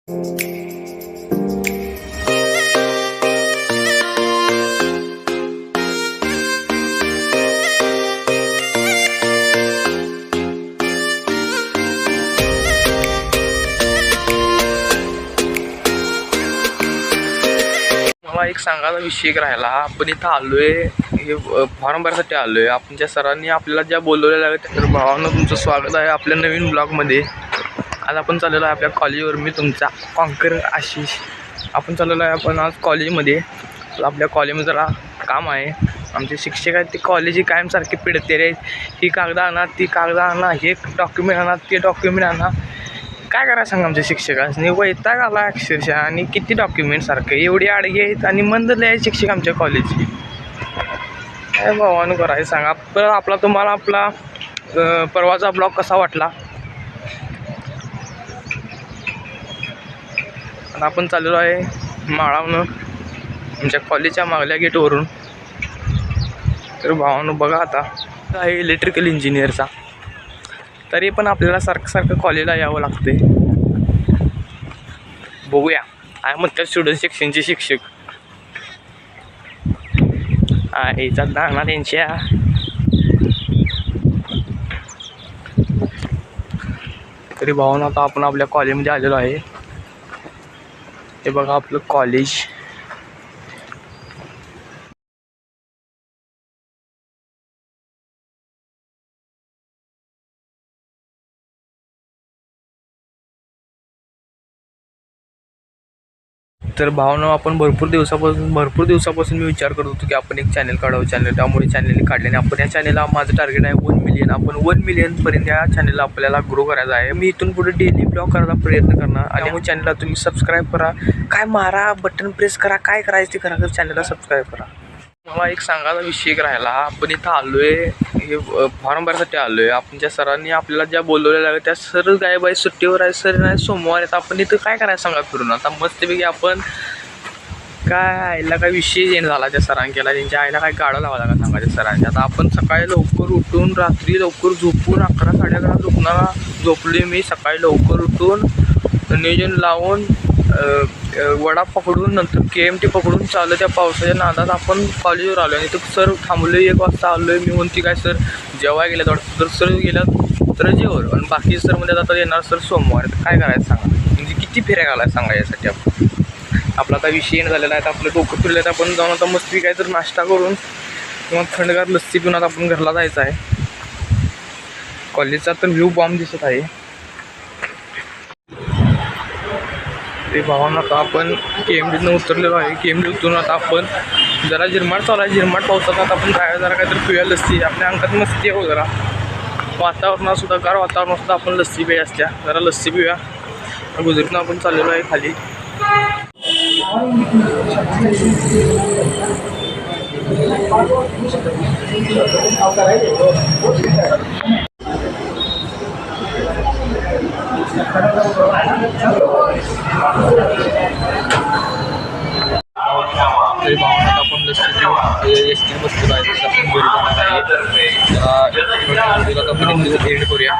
मला एक सांगायचा विषय राहिला. आपण इथं आलोय हे फॉर्म भरण्यासाठी आलोय. आपल्या सरांनी आपल्याला ज्या बोलवलेल्या आहेत तर भावांनो तुमचं स्वागत आहे आपल्या नवीन ब्लॉगमध्ये. आज आपण चाललेलो आहे आपल्या कॉलेजवर. मी तुमचा कॉन्कर आशिष. आपण चाललेलो आहे आपण आज कॉलेजमध्ये. आपल्या कॉलेजमध्ये जरा काम आहे. आमचे शिक्षक आहेत ते कॉलेज कायमसारखे पिडते रे. ही कागद आणा ती कागद आणा, हे डॉक्युमेंट आणा ते डॉक्युमेंट आणा. काय करायचं सांगा आमच्या शिक्षकांनी. वैताग आला अक्षरशः. आणि किती डॉक्युमेंट सारखे एवढी आडगी आहेत आणि मंद आहे शिक्षक आमच्या कॉलेजचे. काय भावानं करायचं सांगा. परत आपला तुम्हाला आपला परवाचा ब्लॉग कसा वाटला. आता आपण चाललेलो आहे माळावनं आमच्या कॉलेजच्या मागल्या गेटवरून. तर भावानं बघा आता आहे इलेक्ट्रिकल इंजिनियरचा. तरी पण आपल्याला सारखं कॉलेजला यावं लागते. बघूया काय म्हणतात स्टुडंट सेक्शनचे शिक्षक. याचा दाना त्यांच्या. तरी भावना आता आपण आपल्या कॉलेजमध्ये आलेलो आहे. हे बघा आपलं कॉलेज. तर भावना आपण भरपूर दिवसापासून मी विचार करत होतो की आपण एक चॅनल काढावं. त्यामुळे चॅनल काढल्याने आपण या चॅनलला माझं टार्गेट आहे 1 मिलियन. आपण 1 मिलियनपर्यंत या चॅनलला आपल्याला ग्रो करायचं आहे. मी इथून पुढे डेली ब्लॉग करायचा प्रयत्न करणार. आणि मग चॅनलला तुम्ही सबस्क्राईब करा. काय मारा बटन प्रेस करा, काय करायचं ते करा, तर चॅनलला सबस्क्राईब करा. मला एक सांगायचा विषय राहिला. आपण इथं आलोय हे फॉर्म भरण्यासाठी आलोय. आपल्या सरांनी आपल्याला ज्या बोलवलेल्या आहेत त्या सर गायब आहे, सुट्टीवर आहे. सर नाही सोमवार आहेत. आपण इथं काय करायचं सांगा फिरून. आता मस्तपैकी आपण काय आईला काय विषय येणं झाला त्या सरांनी केला. त्यांच्या आईला काय गाडं लावा लागा सांगा त्या सरांनी. आता आपण सकाळी लवकर उठून रात्री लवकर झोपून 11 साडे11 झोपलोय मी. सकाळी लवकर उठून नियोजन लावून वडा पकडून नंतर KMT पकडून चाललं त्या पावसाच्या नादात आपण कॉलेजवर आलो. आणि तर सर थांबलो. 1 वाजता आलो आहे मी. म्हणते काय सर जेव्हा गेल्या तर सर गेल्या तर जेवर. आणि बाकी सर मध्ये आता येणार सर सोमवार. काय करायचं सांगा. म्हणजे किती फेऱ्या घालायला सांगा यासाठी. आपण आपला आता विषय झालेला आहे. आपलं डोकं फिरलं तर आपण जाऊन आता मस्ती काय तर नाश्ता करून किंवा थंडगार लस्सी पिऊन आता आपण घरला जायचं आहे. कॉलेजचा तर व्ह्यू बॉम्ब दिसत आहे. ते भावांना आता आपण KMTतनं उतरलेलो आहे. KMT उतरून आता आपण जरा झिरमाट चालू आहे. झिरमाट पावसात आता आपण काय जरा काहीतरी पिऊया लस्सी. आपल्या अंगात मस्ती आहे जरा. वातावरणातसुद्धा गार वातावरणातसुद्धा आपण लस्सी पिया असत्या. जरा लस्सी पिऊया. गुजरीतनं आपण चाललेलो आहे खाली. तरी भावनात आपण लस्सी घेऊन एस टी बसलेलो आहे. आपण घरी जाणार आहे. एंड करूया.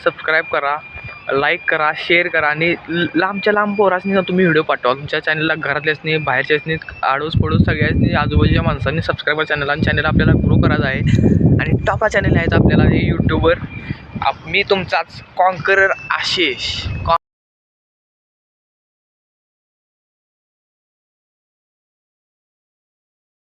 सबस्क्राईब करा, लाईक करा, शेअर करा. आणि लांबच्या लांब पोरासनी तुम्ही व्हिडिओ पाठवा. तुमच्या चॅनलला घरातल्यासनी बाहेरच्यासनी आडोस पडोस सगळ्यांनी आजूबाजूच्या माणसांनी सबस्क्राईब करा चॅनल. आणि चॅनल आपल्याला ग्रो करायचं आहे. आणि टॉपला चॅनल यायचं आपल्याला हे यूट्यूबवर. मी तुमचाच कॉन्करर आशिष.